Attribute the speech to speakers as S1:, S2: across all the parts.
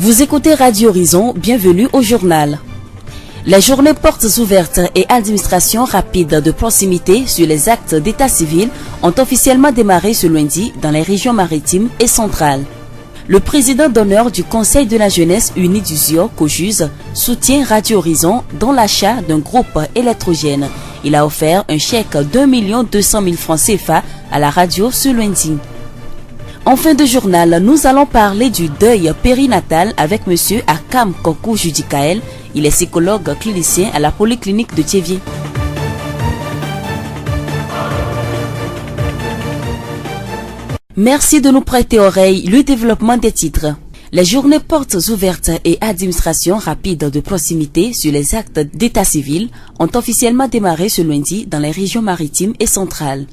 S1: Vous écoutez Radio Horizon, bienvenue au journal. La journée portes ouvertes et administration rapide de proximité sur les actes d'état civil ont officiellement démarré ce lundi dans les régions maritimes et centrales. Le président d'honneur du Conseil de la jeunesse unie du ZIO, Cojuz, soutient Radio Horizon dans l'achat d'un groupe électrogène. Il a offert un chèque d'1 200 000 francs CFA à la radio ce lundi. En fin de journal, nous allons parler du deuil périnatal avec M. Akam Kokou Judikael. Il est psychologue clinicien à la polyclinique de Thiévier. Merci de nous prêter oreille. Le développement des titres. Les journées portes ouvertes et administration rapide de proximité sur les actes d'état civil ont officiellement démarré ce lundi dans les régions maritimes et centrales.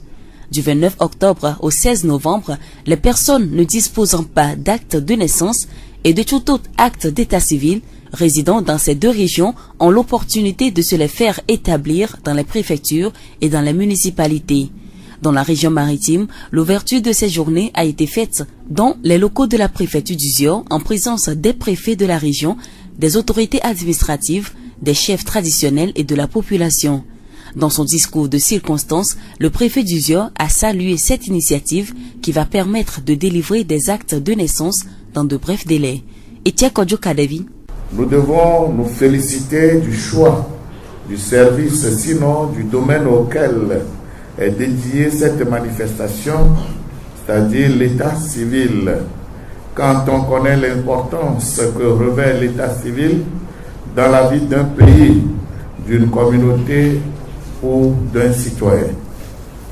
S1: Du 29 octobre au 16 novembre, les personnes ne disposant pas d'acte de naissance et de tout autre acte d'état civil résidant dans ces deux régions ont l'opportunité de se les faire établir dans les préfectures et dans les municipalités. Dans la région maritime, l'ouverture de ces journées a été faite dans les locaux de la préfecture du ZIO en présence des préfets de la région, des autorités administratives, des chefs traditionnels et de la population. Dans son discours de circonstance, le préfet du ZIO a salué cette initiative qui va permettre de délivrer des actes de naissance dans de brefs délais. Etienne Kodjo Kadevi.
S2: Nous devons nous féliciter du choix du service, sinon du domaine auquel est dédiée cette manifestation, c'est-à-dire l'état civil. Quand on connaît l'importance que revêt l'état civil dans la vie d'un pays, d'une communauté ou d'un citoyen.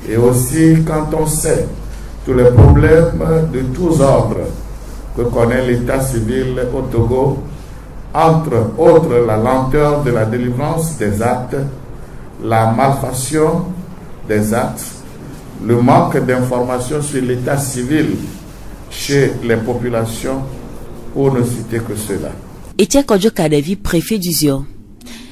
S2: Et aussi quand on sait tous les problèmes de tous ordres que connaît l'état civil au Togo, entre autres la lenteur de la délivrance des actes, la malfaçon des actes, le manque d'informations sur l'état civil chez les populations, pour ne citer que cela.
S1: Etienne Kodjo Kadevi, préfet du ZIO.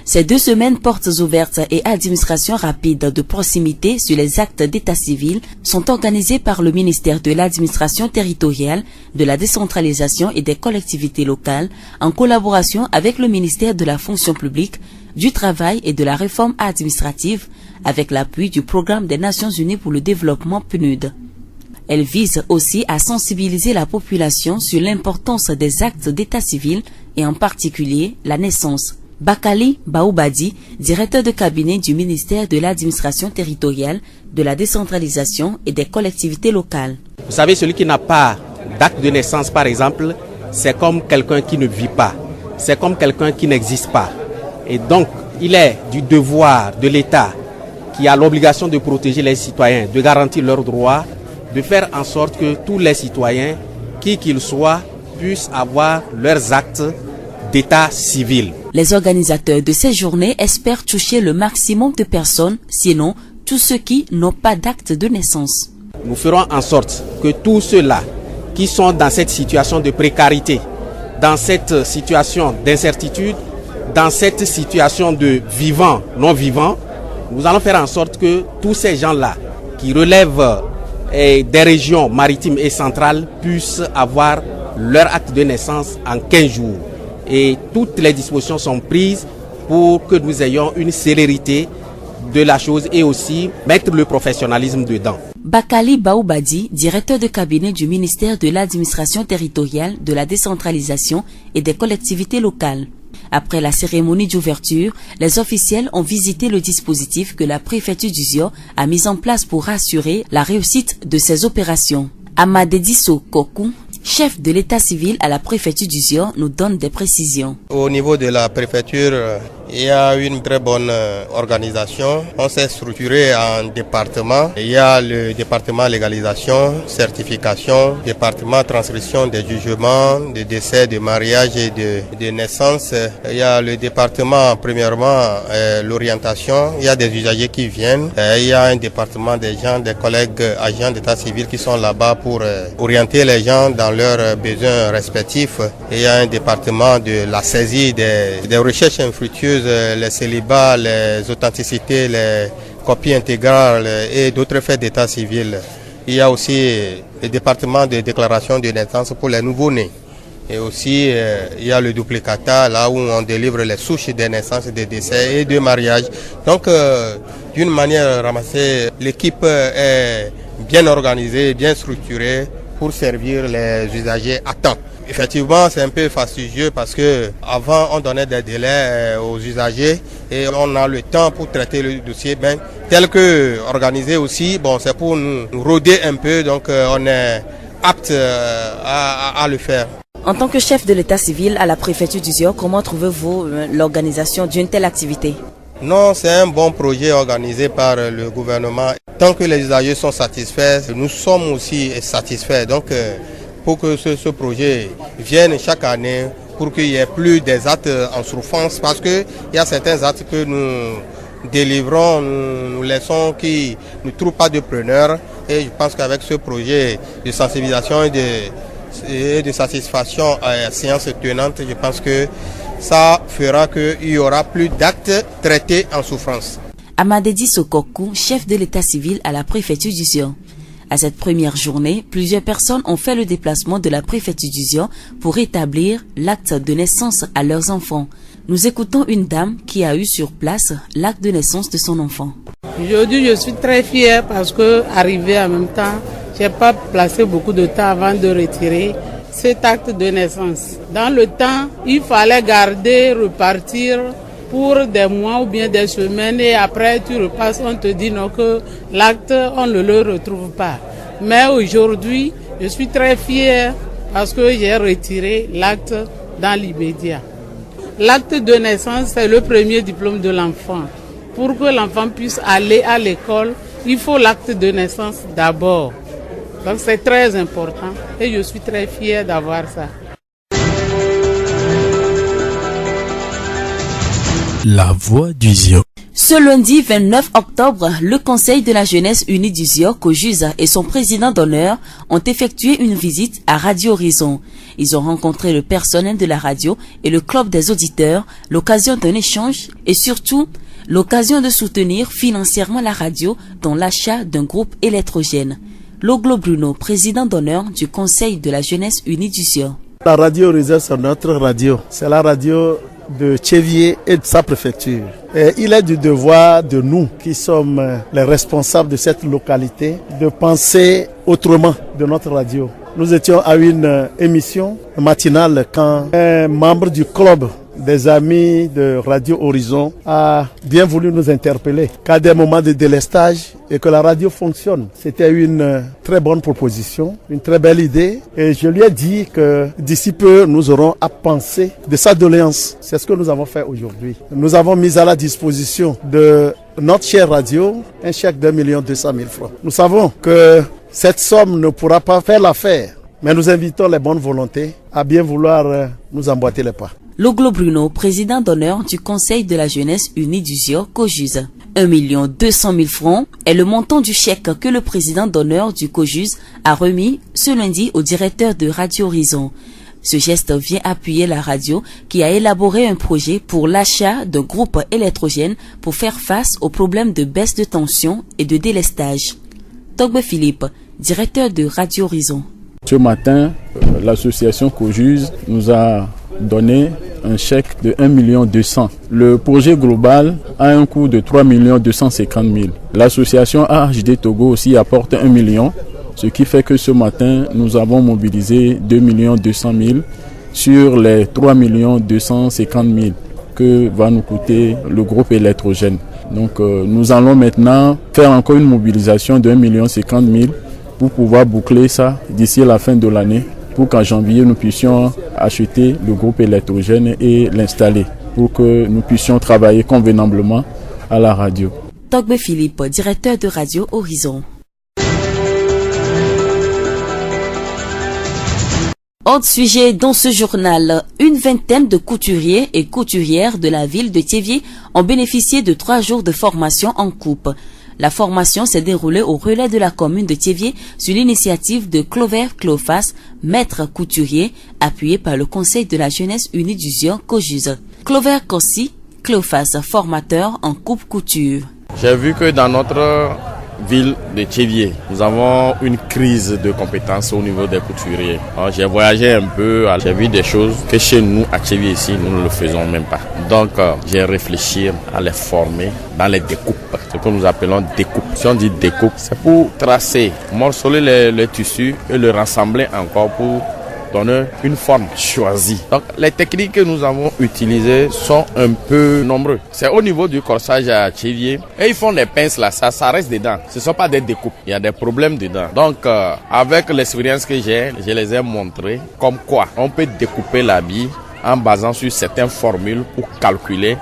S1: Ces 2 semaines portes ouvertes et administration rapide de proximité sur les actes d'état civil sont organisées par le ministère de l'administration territoriale, de la décentralisation et des collectivités locales en collaboration avec le ministère de la fonction publique, du travail et de la réforme administrative avec l'appui du programme des Nations Unies pour le développement PNUD. Elles visent aussi à sensibiliser la population sur l'importance des actes d'état civil et en particulier la naissance. Bakali Baoubadi, directeur de cabinet du ministère de l'administration territoriale, de la décentralisation et des collectivités locales.
S3: Vous savez, celui qui n'a pas d'acte de naissance, par exemple, c'est comme quelqu'un qui ne vit pas. C'est comme quelqu'un qui n'existe pas. Et donc, il est du devoir de l'État, qui a l'obligation de protéger les citoyens, de garantir leurs droits, de faire en sorte que tous les citoyens, qui qu'ils soient, puissent avoir leurs actes d'état civil.
S1: Les organisateurs de ces journées espèrent toucher le maximum de personnes, sinon tous ceux qui n'ont pas d'acte de naissance.
S3: Nous ferons en sorte que tous ceux-là qui sont dans cette situation de précarité, dans cette situation d'incertitude, dans cette situation de vivant, non-vivant, nous allons faire en sorte que tous ces gens-là qui relèvent des régions maritimes et centrales puissent avoir leur acte de naissance en 15 jours. Et toutes les dispositions sont prises pour que nous ayons une célérité de la chose et aussi mettre le professionnalisme dedans.
S1: Bakali Baoubadi, directeur de cabinet du ministère de l'administration territoriale, de la décentralisation et des collectivités locales. Après la cérémonie d'ouverture, les officiels ont visité le dispositif que la préfecture du ZIO a mis en place pour assurer la réussite de ces opérations. Amadediso Kokou, chef de l'état civil à la préfecture du ZIO, nous donne des précisions.
S4: Au niveau de la préfecture, il y a une très bonne organisation. On s'est structuré en départements. Il y a le département légalisation, certification, département transcription des jugements, de décès, de mariage et de naissance. Il y a le département, premièrement, l'orientation. Il y a des usagers qui viennent. Il y a un département des gens, des collègues agents d'état civil qui sont là-bas pour orienter les gens dans leurs besoins respectifs. Et il y a un département de la saisie des recherches infructueuses, les célibats, les authenticités, les copies intégrales et d'autres faits d'état civil. Il y a aussi le département de déclaration de naissance pour les nouveau-nés. Et aussi, il y a le duplicata, là où on délivre les souches des naissances, des décès et de mariages. Donc, d'une manière ramassée, l'équipe est bien organisée, bien structurée pour servir les usagers à temps. Effectivement, c'est un peu fastidieux parce que avant on donnait des délais aux usagers et on a le temps pour traiter le dossier. Ben, tel que organisé aussi, bon, c'est pour nous rôder un peu, donc on est apte à le faire.
S1: En tant que chef de l'état civil à la préfecture d'Uzior, comment trouvez-vous l'organisation d'une telle activité?
S4: Non, c'est un bon projet organisé par le gouvernement. Tant que les usagers sont satisfaits, nous sommes aussi satisfaits. Donc, pour que ce projet vienne chaque année, pour qu'il n'y ait plus des actes en souffrance, parce qu'il y a certains actes que nous délivrons, nous laissons qui ne trouvent pas de preneurs. Et je pense qu'avec ce projet de sensibilisation et de satisfaction à séance tenante, je pense que ça fera qu'il y aura plus d'actes traités en souffrance.
S1: Amadedi Sokokou, chef de l'état civil à la préfecture d'Uzior. À cette première journée, plusieurs personnes ont fait le déplacement de la préfecture d'Uzior pour établir l'acte de naissance à leurs enfants. Nous écoutons une dame qui a eu sur place l'acte de naissance de son enfant.
S5: Aujourd'hui, je suis très fière parce que, arrivé en même temps, je n'ai pas placé beaucoup de temps avant de retirer cet acte de naissance. Dans le temps, il fallait garder, repartir pour des mois ou bien des semaines et après tu repasses, on te dit non que l'acte, on ne le retrouve pas. Mais aujourd'hui, je suis très fière parce que j'ai retiré l'acte dans l'immédiat. L'acte de naissance, c'est le premier diplôme de l'enfant. Pour que l'enfant puisse aller à l'école, il faut l'acte de naissance d'abord. Donc c'est très important et je suis très fière d'avoir ça.
S6: La voix d'Uzior.
S1: Ce lundi 29 octobre, le Conseil de la jeunesse unie d'Uzior, COJUZ, et son président d'honneur ont effectué une visite à Radio Horizon. Ils ont rencontré le personnel de la radio et le club des auditeurs, l'occasion d'un échange et surtout l'occasion de soutenir financièrement la radio dans l'achat d'un groupe électrogène. Loglo Bruno, président d'honneur du Conseil de la jeunesse unie d'Uzior.
S7: La radio Horizon, c'est notre radio. C'est la radio de Tchévier et de sa préfecture. Et il est du devoir de nous qui sommes les responsables de cette localité de penser autrement de notre radio. Nous étions à une émission matinale quand un membre du club des amis de Radio Horizon a bien voulu nous interpeller qu'à des moments de délestage et que la radio fonctionne. C'était une très bonne proposition, une très belle idée et je lui ai dit que d'ici peu nous aurons à penser de sa doléance. C'est ce que nous avons fait aujourd'hui. Nous avons mis à la disposition de notre chère radio un chèque d'1 200 000 francs. Nous savons que cette somme ne pourra pas faire l'affaire, mais nous invitons les bonnes volontés à bien vouloir nous emboîter les pas.
S1: Loglo Bruno, président d'honneur du Conseil de la jeunesse unie d'Uzior, COJUZ. 1 200 000 francs est le montant du chèque que le président d'honneur du COJUZ a remis ce lundi au directeur de Radio Horizon. Ce geste vient appuyer la radio qui a élaboré un projet pour l'achat d'un groupe électrogène pour faire face aux problèmes de baisse de tension et de délestage. Togbe Philippe, directeur de Radio Horizon.
S8: Ce matin, l'association COJUZ nous a donné un chèque de 1 200 000. Le projet global a un coût de 3 250 000. L'association AHD Togo aussi apporte 1 million, ce qui fait que ce matin, nous avons mobilisé 2 200 000 sur les 3 250 000 que va nous coûter le groupe électrogène. Donc nous allons maintenant faire encore une mobilisation de 1 50 000 pour pouvoir boucler ça d'ici la fin de l'année, pour qu'en janvier nous puissions acheter le groupe électrogène et l'installer, pour que nous puissions travailler convenablement à la radio.
S1: Togbe Philippe, directeur de Radio Horizon. Autre sujet dans ce journal, une vingtaine de couturiers et couturières de la ville de Tchévier ont bénéficié de 3 jours de formation en coupe. La formation s'est déroulée au relais de la commune de Tchévier sur l'initiative de Clover Clofas, maître couturier, appuyé par le Conseil de la jeunesse unie d'Uzior, COJUZ. Clover Kossi, Clofas, formateur en coupe-couture.
S9: J'ai vu que dans notre
S8: ville de Tchévié, nous avons une crise de compétences au niveau des couturiers. Alors, j'ai voyagé un peu, j'ai vu des choses que chez nous, à Tchévié ici, nous ne le faisons même pas. Donc, j'ai réfléchi à les former dans les découpes, ce que nous appelons découpe. Si on dit découpe, c'est pour tracer, morceler les tissus et le rassembler encore pour donner une forme choisie. Donc les techniques que nous avons utilisées sont un peu nombreuses. C'est au niveau du corsage à Tchévié. Et ils font des pinces là, ça reste dedans. Ce ne sont pas des découpes, il y a des problèmes dedans. Donc avec l'expérience que j'ai, je les ai montrées comme quoi on peut découper l'habit en basant sur certaines formules pour calculer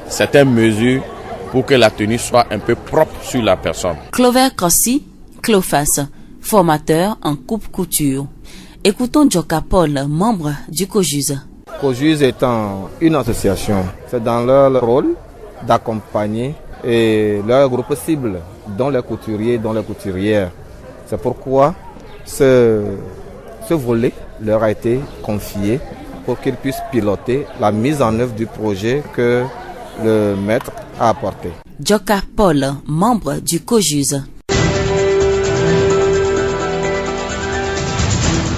S8: certaines mesures pour que la tenue soit un peu propre sur la personne.
S1: Clover Crossi, Clofas, formateur en coupe-couture. Écoutons Djoka Paul, membre du COJUS.
S9: COJUS étant une association, c'est dans leur rôle d'accompagner et leur groupe cible, dont les couturiers, dont les couturières. C'est pourquoi ce volet leur a été confié pour qu'ils puissent piloter la mise en œuvre du projet que le maître a apporté.
S1: Djoka Paul, membre du COJUS.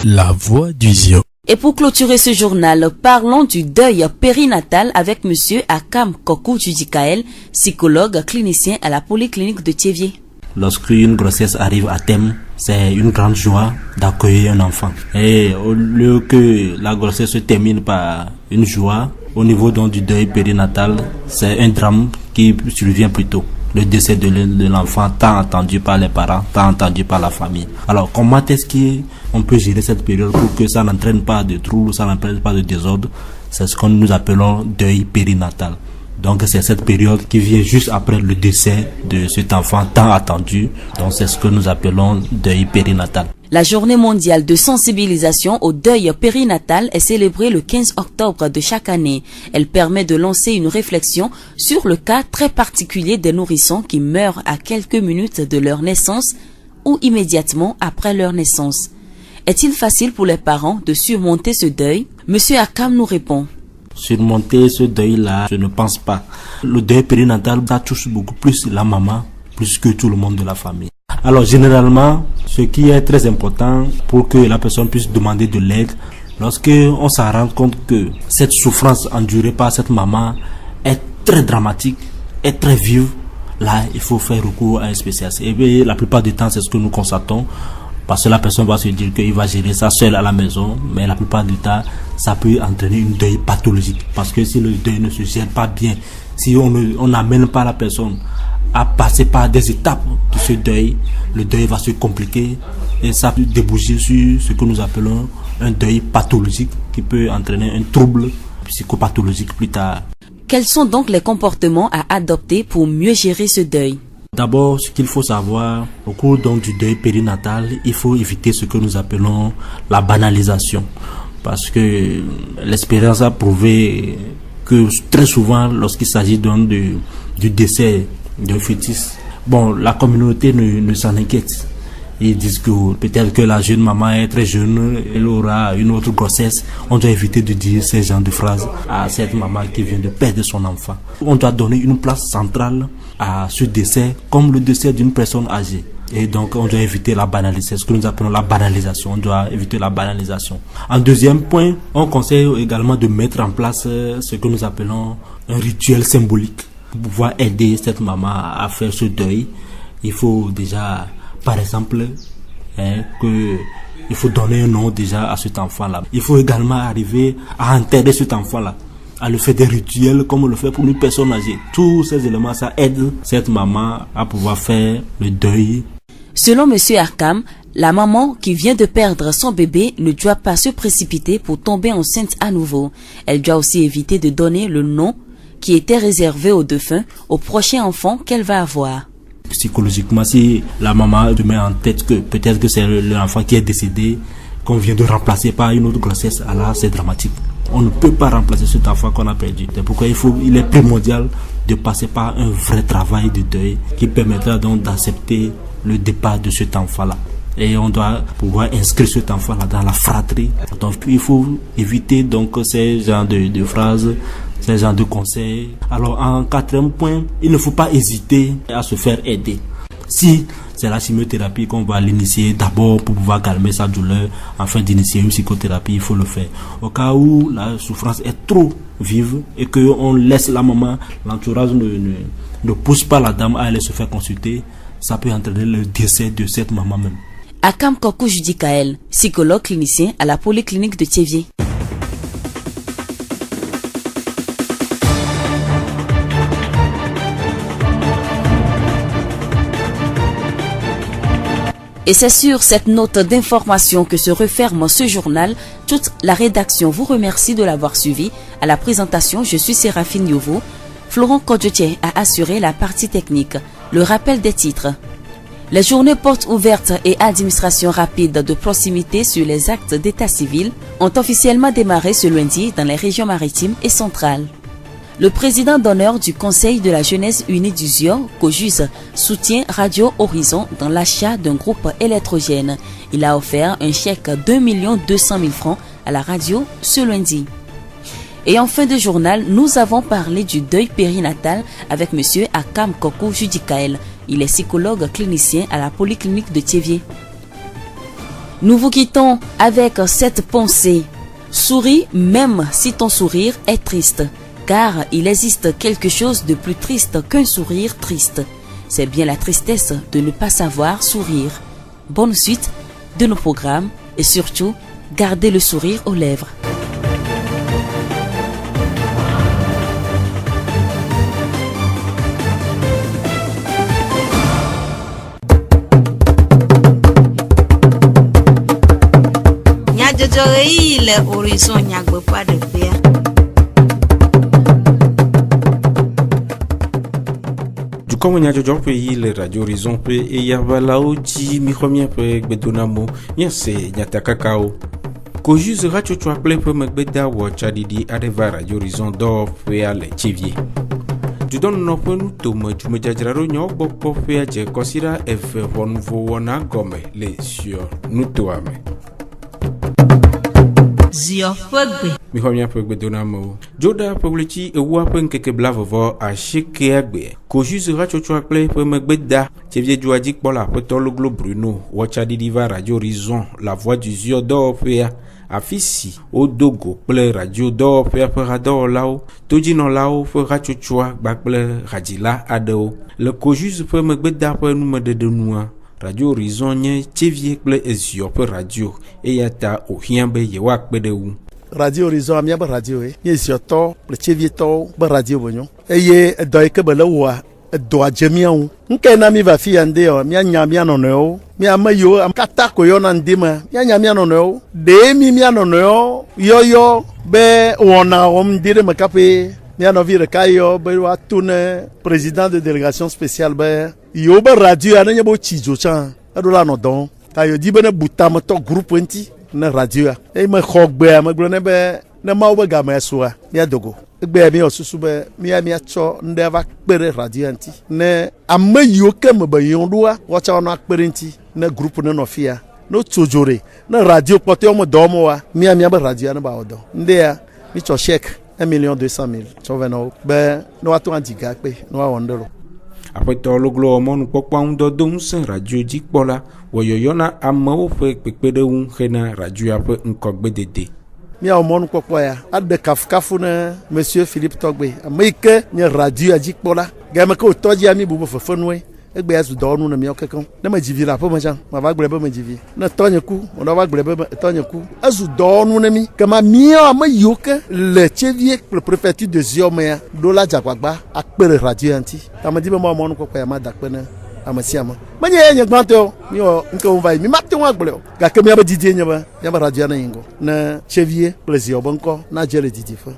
S6: La voix du Zion.
S1: Et pour clôturer ce journal, parlons du deuil périnatal avec monsieur Akam Kokou Judikael, psychologue clinicien à la polyclinique de Tchévié.
S10: Lorsqu'une grossesse arrive à terme, c'est une grande joie d'accueillir un enfant. Et au lieu que la grossesse se termine par une joie, au niveau donc du deuil périnatal, c'est un drame qui survient plus tôt. Le décès de l'enfant tant attendu par les parents, tant attendu par la famille. Alors comment est-ce qu'on peut gérer cette période pour que ça n'entraîne pas de troubles, ça n'entraîne pas de désordre? C'est ce que nous appelons deuil périnatal. Donc c'est cette période qui vient juste après le décès de cet enfant tant attendu. Donc c'est ce que nous appelons deuil périnatal.
S1: La journée mondiale de sensibilisation au deuil périnatal est célébrée le 15 octobre de chaque année. Elle permet de lancer une réflexion sur le cas très particulier des nourrissons qui meurent à quelques minutes de leur naissance ou immédiatement après leur naissance. Est-il facile pour les parents de surmonter ce deuil? Monsieur Akam nous répond.
S10: Surmonter ce deuil-là, je ne pense pas. Le deuil périnatal, ça touche beaucoup plus la maman, plus que tout le monde de la famille. Alors généralement, ce qui est très important pour que la personne puisse demander de l'aide, lorsque on s'en rend compte que cette souffrance endurée par cette maman est très dramatique, est très vive, là il faut faire recours à un spécialiste. Et bien, la plupart du temps, c'est ce que nous constatons. Parce que la personne va se dire qu'il va gérer ça seul à la maison, mais la plupart du temps, ça peut entraîner une deuil pathologique. Parce que si le deuil ne se gère pas bien, si on n'amène pas la personne à passer par des étapes de ce deuil, le deuil va se compliquer et ça peut déboucher sur ce que nous appelons un deuil pathologique qui peut entraîner un trouble psychopathologique plus tard.
S1: Quels sont donc les comportements à adopter pour mieux gérer ce deuil?
S10: D'abord, ce qu'il faut savoir, au cours donc du deuil périnatal, il faut éviter ce que nous appelons la banalisation. Parce que l'expérience a prouvé que très souvent, lorsqu'il s'agit donc du décès d'un fœtus, la communauté ne s'en inquiète. Ils disent que peut-être que la jeune maman est très jeune, elle aura une autre grossesse. On doit éviter de dire ces genres de phrases à cette maman qui vient de perdre son enfant. On doit donner une place centrale à ce décès comme le décès d'une personne âgée. Et donc on doit éviter la banalisation, ce que nous appelons la banalisation. On doit éviter la banalisation. En deuxième point, on conseille également de mettre en place ce que nous appelons un rituel symbolique pour pouvoir aider cette maman à faire ce deuil. Il faut déjà, par exemple, il faut donner un nom déjà à cet enfant-là. Il faut également arriver à enterrer cet enfant-là, à le faire des rituels comme on le fait pour une personne âgée. Tous ces éléments, ça aide cette maman à pouvoir faire le deuil.
S1: Selon M. Akam, la maman qui vient de perdre son bébé ne doit pas se précipiter pour tomber enceinte à nouveau. Elle doit aussi éviter de donner le nom qui était réservé au défunt au prochain enfant qu'elle va avoir.
S10: Psychologiquement, si la maman te met en tête que peut-être que c'est l'enfant qui est décédé, qu'on vient de remplacer par une autre grossesse, alors c'est dramatique. On ne peut pas remplacer cet enfant qu'on a perdu. C'est pourquoi il est primordial de passer par un vrai travail de deuil qui permettra donc d'accepter le départ de cet enfant-là. Et on doit pouvoir inscrire cet enfant-là dans la fratrie. Donc il faut éviter donc ces genres de phrases, ces genres de conseils. Alors en quatrième point, il ne faut pas hésiter à se faire aider. Si c'est la chimiothérapie qu'on va l'initier d'abord pour pouvoir calmer sa douleur, afin d'initier une psychothérapie, il faut le faire. Au cas où la souffrance est trop vive et qu'on laisse la maman, l'entourage ne pousse pas la dame à aller se faire consulter, ça peut entraîner le décès de cette maman même.
S1: Akam Kokou Judikael, psychologue clinicien à la polyclinique de Tchévier. Et c'est sur cette note d'information que se referme ce journal. Toute la rédaction vous remercie de l'avoir suivi. À la présentation, je suis Séraphine Yovo. Florent Kodjotier a assuré la partie technique. Le rappel des titres. Les journées portes ouvertes et administration rapide de proximité sur les actes d'état civil ont officiellement démarré ce lundi dans les régions maritimes et centrales. Le président d'honneur du Conseil de la jeunesse unie du ZIO, Kojus, soutient Radio Horizon dans l'achat d'un groupe électrogène. Il a offert un chèque 2 200 000 francs à la radio ce lundi. Et en fin de journal, nous avons parlé du deuil périnatal avec M. Akam Kokou Judikael. Il est psychologue clinicien à la polyclinique de Tchévier. Nous vous quittons avec cette pensée. Souris même si ton sourire est triste. Car il existe quelque chose de plus triste qu'un sourire triste. C'est bien la tristesse de ne pas savoir sourire. Bonne suite de nos programmes et surtout, gardez le sourire aux lèvres.
S11: Comme on a déjà payé le Radio Horizon pe et yabalao ji mi khomia pe gbedonamo nya se nyata kakao ko juste radio tu appelé pe magbeda wo chadidi adeva Radio Horizon do pe ale Tchévier tu donnes no pe nous to mo tu me jajraro nyo bokpo pe aje kosira efe honvo wona gome le sur nous to ame
S12: Zio Fogbe.
S11: Mi khomia pe gbedonamo joda publici e wa pe nkeke blavovo a shike agbe ko juste radio tu appelé pe magbeda Tchévier Djouadi Kpola pe tologlo Bruno wo chadidi va Radio Horizon la voix du Zio do pe afisi odogo ple radio do pe rador lao tojino lao fe rachochwa bakple radila ado le kojus pe magbeda pe nu de noa Radio Horizon nye Tchévier ple ezio pe radio e yata o hiambe ye wak pe de wu
S7: Radio Horizon amia ba radio e ye zioto ple Tchévier to ba radio bonyo e ye do ke bele wa do ajemian nke na mi va fi ande o mi anya mi anono mi amayo am katako yo na ndima mi anya mi anono de mi anono yo be wona dire makape mi anovire kayo be wa tune président de délégation spéciale be yo ba radio ananya bo chijo chan adola no don kayo di bene butam to groupe enti na radio e me khogbe am gro ne be na mawo ga ma soa mi adogo egbe mi osusu be mi acho ndeva kpere radio anti ne amayo ke me be yondua wacha no akpere anti na groupe no fia no tojore na radio pote o mo do mo wa mi ba radio na ba odo ndea mi cho check 1 200 000 so veno be no atu antiga pe no wa wondero
S11: après tologlo monu pokpa ndo don sen radio Dikpola woyoyona amawo fe pepede un khena radio ape nkogbe dede
S7: mi a monu pokpa ya adde kafkafu na monsieur Philippe Togbe amike ni radio Dikpola gama ko toji ami bubu fofenwe egbe azu do nu na mi okekon na ma jivi la po ma jan ma ba gbere ma jivi na tonyeku on ba gbere tonyeku azu do nu na mi kama mi a ma yoke le Tchévier le préfecture de Ziomea do la jagbagba akpere radio anti amadi ma monu pokpa ya ma dakpena amasiama manye yenye gbanto mi o nke on vai mi matte wa gbele ga ke mi aba didie nyaba ya ba radio na yingo na Tchévier plaisir bonko na jere didie fa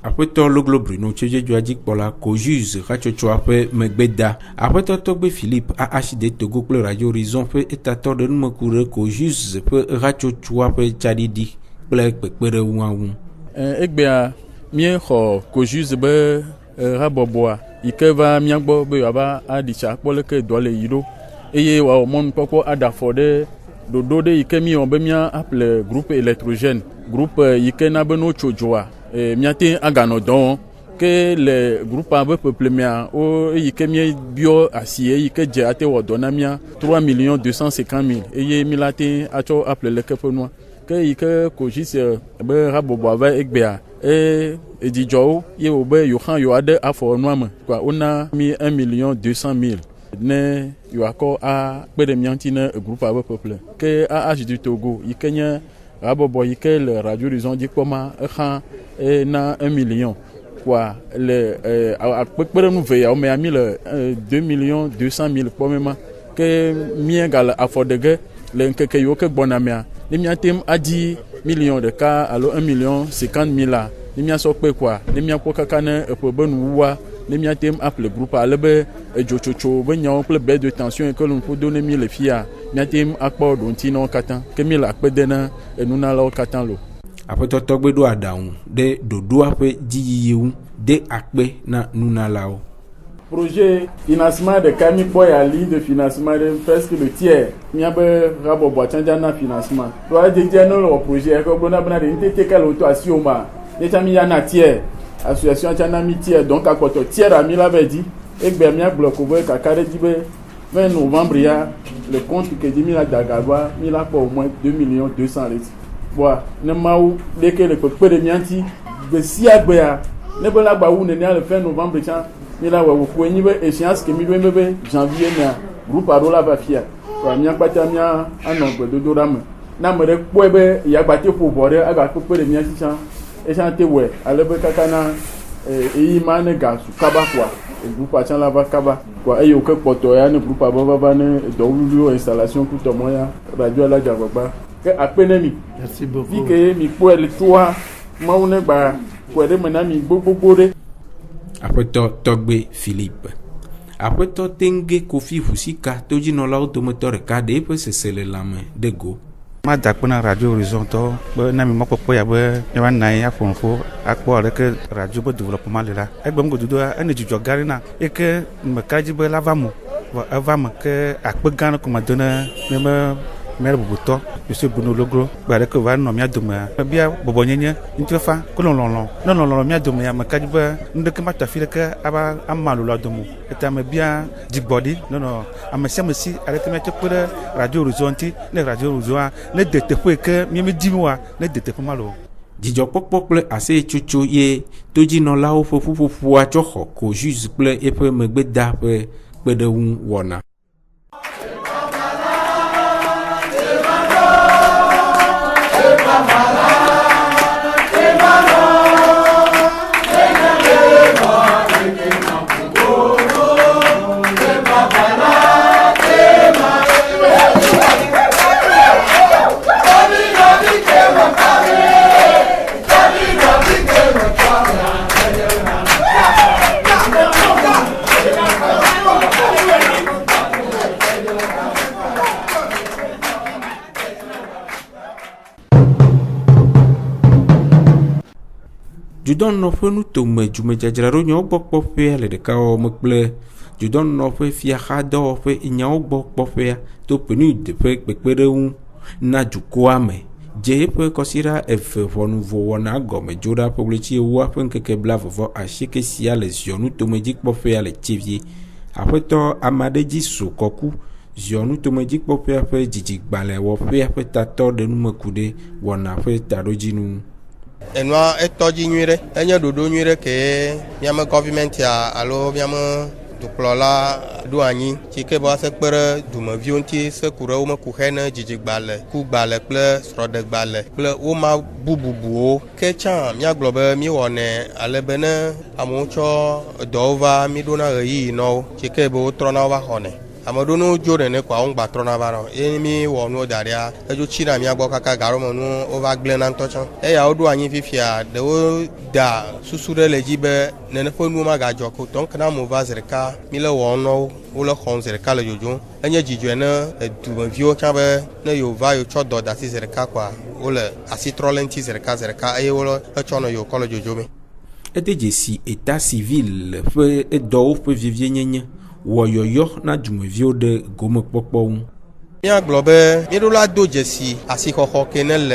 S11: après tologlo Bruno Tchévier Djouadi Kpola ko juge rachocho ape megbeda après togbe Philippe a HD Togo ple Radio Horizon pe etator de nous coure ko juge pe rachocho ape chadidi ple pepere wawu
S8: egbe a mien ko juge be raboboa ikeva miagbo be aba adicha kpole ke dole yiro eye wa mon poko adafode dodo de ikemi on be mia appelle groupe électrogène groupe ikena be no chojoa miate agano don que les groupes un peu peuplés o yike mi bio asie yike je ate wodona mia 3 250 000 et milate acho appelé le keponoi que yike kojis be rabobo ava egbea et dijo ye obe yo han yo ade afo noama quoi on a mis 1 200 000 ne yo ako a pede miantine groupe un peu peuplé que a âge du Togo yike nya rabobo yike le radio horizon di koma et na 1 million quoi les à peu près nous veillons mais a mis le 2 200 000 pour même que mien gal affordege le que yo que bonamia les miatem a 10 millions de cas alors 1 50 000 là les mia so pe quoi les mia ko kakane pour bonwa les miatem appelle groupe alebe jochocho benyo pour baisse de tension que l'on peut donner 1000 filles miatem akpo don tino katan que 1000 akpe dena et nous na lo katan lo
S11: après togbe do adaun de dodo ape jiyiwu de akpe na nunalao.
S8: Projet financement de Camille Boy Ali de financement de presque le tiers. Miabe rabo boatanja na financement. Doa de dire non le projet ko bona bana de nte quel auto asioma. Ne tami ya na tiers. Association tana mi tiers donc à côté tiers a mi la bedi. Egbe mia bloc over ka kare dibe 20 novembre ya le compte que 10 000 dagaba mi la pour au moins 2 200 000. Boa ne maou dès que le peu de mianti be siagbea ne bela ba wu ne le fin novembre chan mi la wa ko ni be échéance que mi do mbebe janvier na groupe arola va fia ko mi akpata mi anon do ram na mere po be ya gbate fo bore aga ko pe de mianti chan e chan te we alebe kakana e ma ne ga su kaba kwa e groupe chan la va kaba kwa e yo ke poto ya ne groupe baba ne do lu installation ku to moya radio la jagba apenemi
S7: merci beaucoup
S8: vike mi po ele toa maune gba kwere menami gbogbore
S11: apeto togbe Philippe apeto tenge Kofi Fusika tojino la automoteur kade pe sesele lame de go
S12: ma dakpona radio horizon to be na mi moko ya be ya na ya fonfo akpo re ke radio be développement la egbe ngo dudu ene jijo garina e ke me kaji be lavamo va ke akpe gan ko ma dona me mère Bobuto monsieur Bruno Logro ba que va no mia doma bia bobonyenye ntifa ko non mia doma ya makadiba ndeke mata file ke aba amalu la domo eta me bia digbodi non amesiamesi avec me tepere radio horizonti le radio horizon le detepo ke mi dimiwa le detepo malo
S11: dijo pokpokle ase chuchu ye toji no la ofofufu a choho ko juge ple e pe me gbeda pe de wona. Judon no fe nu tome jume jajraro nyo gbokpo fe le de ka o mekple judon no fe fia khado fe nyawo gbokpo fe to penu de fe pekpereun na jukoa me je pe kosira efe vonu vo wona gome joda publici wa fe nkeke blavo vo a cheke sia les jonu tome jikpo fe le chivie apeto amadeji sokoku jonu tome jikpo fe jiji gbale wo fe tato de nu mekude wona fe tarojinu
S4: enwa etoji nyire enye dodo nyire ke miame government ya alo miame dukplola do anyi chike bo se kpere dumeviwo nti se kure wo me kuhene dzidzigbale kugbale kple srodegbale kple wo ma bububuwo ke cha miagblɔ be mi wɔne ale bene amewo tsɔ dɔwova mi ɖona ɣeyiɣi nɔwo chike be wo trɔna va xɔne ameɖo no dzo nene kwa wo ŋgba trɔna va nɔ ye mi wɔ nuwo da ɖia edzo tsi na mia gbɔ kaka garome nu wova gblẽ na ŋutɔ tsã eya woɖo anyi fifia ɖewo da susu ɖe le dzi be nene ƒe nuwo magadzɔ ko donc na mo va zi ɖeka mi le wɔm nɔwo wole xɔm zi ɖeka le dzodzom enye dzidzɔe ne dumeviwo tsã be ne yewo va yewo tsɔ dɔ da asi zi ɖeka kɔa wole asi trɔ le ŋuti zi ɖeka eye wole etsɔ nɔ yewo kɔ le dzodzomee.
S11: Ede dzesi état civil ƒe edɔwo ƒe vivie nyenye wɔyɔyɔ na dumeviwo ɖe gomekpɔkpɔ ŋu.
S4: mia globe mi do la do jesi asikoho kenel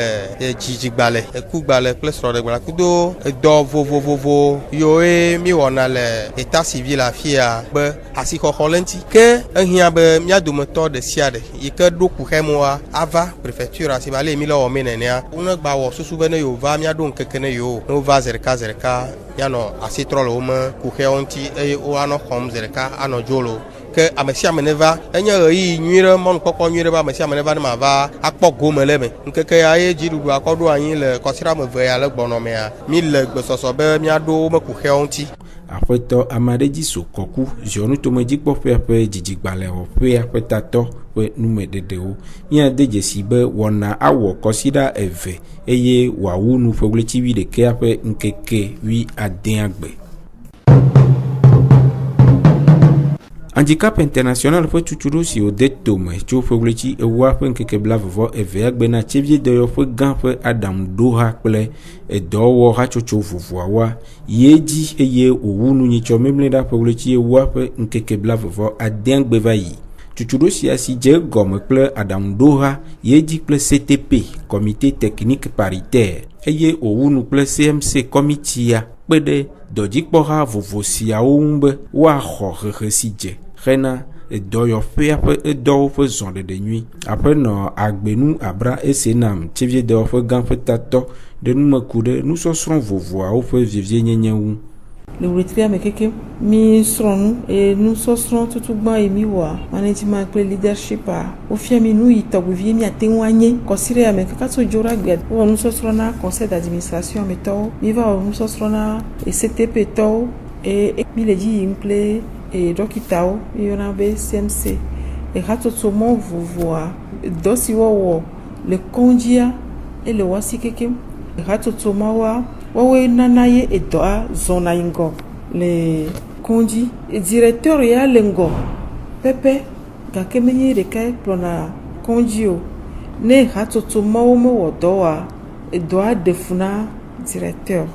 S4: jijigbale ekugbale plus ro de gbala kudo do vovovovo yo mi wona le état civil afia be asikoho lenti ke ehia be mia do moto de siade ike do ku hemoa ava préfecture asibale mi lo menenia una gba wo susu bene yo va mia do nkekene yo no va zerka yano asitrolo ma ku heonti e o ano khom zerka ano jolo que amesia meneva enya yi nyire mon kokko nyire ba amesia meneva ma va akpo gomele me nkeke aye jidudu akodo anyin le kosira me ve ya le gbono me a mi le gbesoso be mi ado me ku heonti
S11: afeto amadeji sokoku jonu to meji po pe jijigbale o pe apetato pe nume dedeo mi adeje si be wona awo kosida eve eye wawu nu foglechi wi de ke ape nkeke wi adin agbe. Handicap international fo chuchuru si o detome cho foglechi e wa pen keke blavo e ve agbe na chevie de yo fo gan fo Adam Doha ple e do wo ha chocho vuvu wa yeji eye owunu ni cho memle da foglechi e wa pe nkeke blavo aden gbe vayi chuchuru si asi je gomme ple Adam Doha yeji ple CTP comité technique paritaire eye owunu ple CMC committee pede doji kpoha vovo sia umbe wa ho si rena doyo fe après do fe zonde de nuit après no agbenu abra et senam tivie de fe gan fe tato de nous makude nous serons vovo au fe vivie nyenyewu
S13: le retria me keke mi sronu et nous serons tout ba et mi wa management le leadership a o fiami nous itobu vie mi atenwanye kosire ame kaka so jora gbe o nous serons na conseil d'administration meto mi va nous serons na et CTP to et mi le dit imple et dokitao yona be CMC et hatotomo vovoa dosi wo le konjia et le wasi keke hatotoma wa nanaye et doa zona ingo le konji et directeur ya lengo pepe ga kemenye de kai plona konjio ne hatotoma wo doa et doa defuna directeur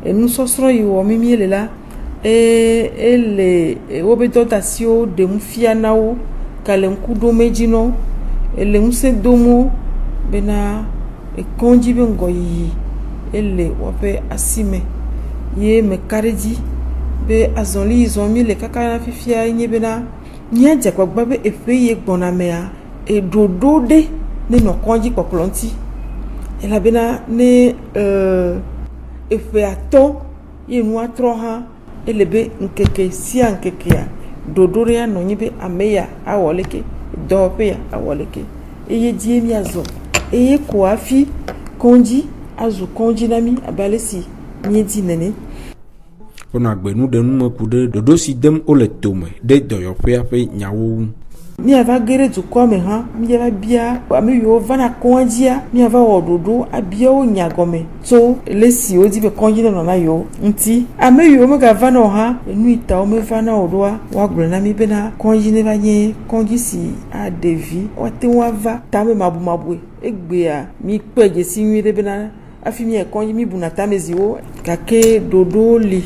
S13: et nous sosro yo mimi lela et les obedotation de mufianao kalenkudo mejino ele muse domo bena e konji bengo yi ele wape asime ye me kareji be azonli zomi le kakana fifia nye bena nya jakwa gbabe efe ye gbona mea e dodode ne no konji koklonti ela bena ne efe ato ye nu atroha elebe nkeke sia nkeke ya dodore ya no nyibe ameya awoleke dope ya awoleke eye die mi azo eye koafi konji azu konji nami abalesi nyedi nene
S11: ona gbenu de nu makude dodo si dem ole tome de doyo pe nyawo
S13: mi ava gere du kome ha mi ava bia ami yo vana konjia mi ava ododo abia o nyagome so lesi odi be konji no na yo nti ami yo me ga vana ha enu ita o me vana odoa wa gbre na mi be na konji ne vanye konji si a devi o te wa va ta me mabu egbe a mi peje si nwi de be na afi mi e konji mi buna ta mezi o kake dodo li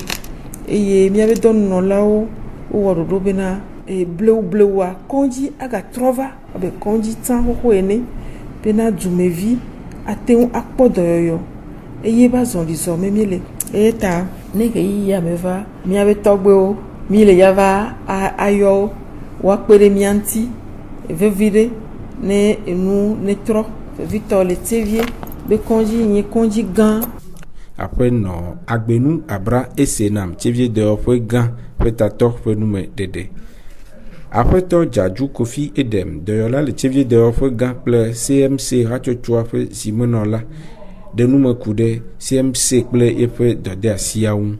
S13: eye mi ave don no lawo o ododo be na e bleu wa konji aga trova abe konji tan ko ene pena dumevi aten akpodoyoyo eye ba zon di so memile eta ne ke ya meva mi abe togbe o mi le yava ayo wa pere mi anti vevire ne enu ne tro Victor le Tevier be konji ni konji gan
S11: après no agbenu abra et senam Tevier de ofwe gan petator pe nous me dede. Après to Jaju Kofi Edem de yola le Tevier de ofwe gan ple CMC rachochwa fe simonola de nous me kude CMC ple epe de asiaun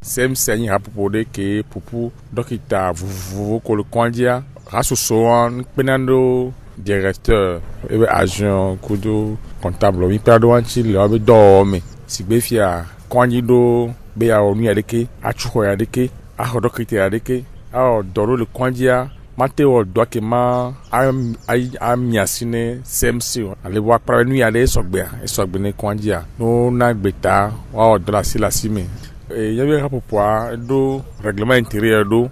S14: CMC ni rapopode ke pupu dokita vuvu ko le kondia rasosoan penando directeur ebe agent kudo comptable mi perdo anchi le obe dorme sigbefia kondido be ya onu yadeke achuko yadeke a hodokite yadeke a doro le kondia mateo doke ma amiasine CMC ale wa pra nu yade sogbe ne kondia no na gbeta wa odola sila sime yabe rapopoa do règlement intérieur do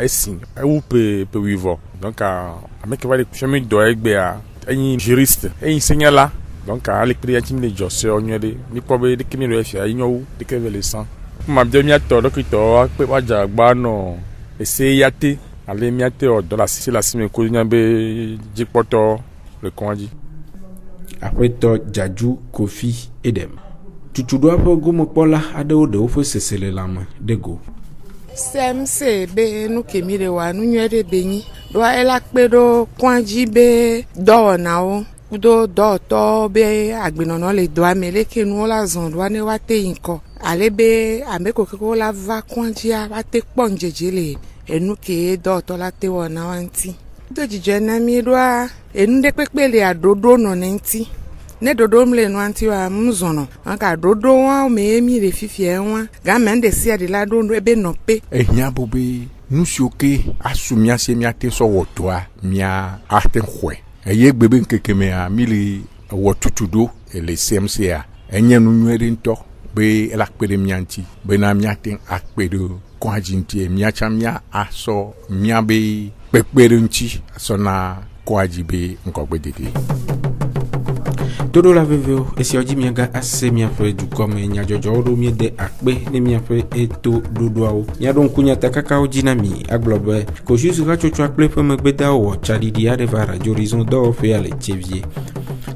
S14: esin ou pe vivo Donc avec va les chemin doegbe un juriste un signala donc les clients qui me josse onyede ni pobe de kini le fia inyo de que le sang ma bien mi ato dokito pe wa jagba no ese yate ale mi ate o dans la sisi la sime ko nyambe jipoto le konji
S11: après to jaju kofi edem tutudo apo gomo pola adewo de ofo sesele lama dego
S5: CMC be nu kemire wa nu nyede benyi do ela pedo kwanji be do nawo kudo do to be agbenono le do amele ke nu la zon do ne wa te yinko ale be ameko ko la va kwanji a te ponjejele enu ke do to la te wona wanti do jije na mi do enu de pepele adodo no nenti ne dodo mle no anti wa mzono anka dodo wa me mi le fifie wa ga mende sia de la dondo ebe no pe
S14: ehia bobe nusioke asumia se mi ate so wotoa mia ate khwe eye gbebe nkekeme a mili wotutudo ele CMC a enye nu nwere nto be ela kpere mianti be na mi ate akpere ko ajinti mi acha mia aso mia be pepere nti so na ko ajibe nkogbedede
S11: todo la veveo esi oji miaga ase miafe du comme nya jojo ro mi de akpe ne miafe eto dodoao nya don kunya takaka oji na mi aglobe ko juste ga chocho akpe fe megbeda o chadi dia de va radio horizon do fe ale chevier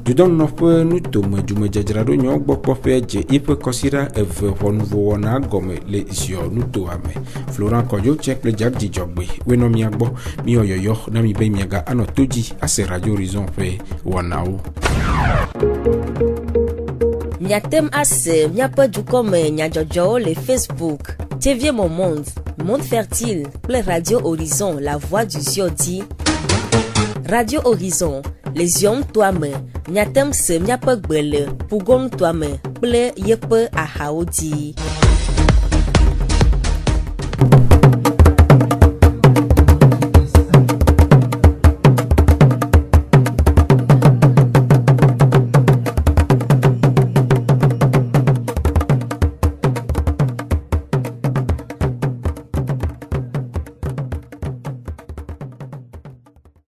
S11: du don no fe nu to majuma jajrado nyo gbo po fe je ipe kosira eve nouveau wona gome le sio nu to ame Florent Kojo check le jak di jogbe we no mi agbo mi oyoyo na mi be miaga anotoji ase radio horizon fe wonao
S15: Nyatem ase, nyapa du comme nyajojo le Facebook. TV Mon Monde, Monde Fertile, Play Radio Horizon, La Voix du Ziodi. Radio Horizon, Les Yom Toame, Nyatem se nyapa gbele, Pougon Toame, Play Yepe Ahaodi.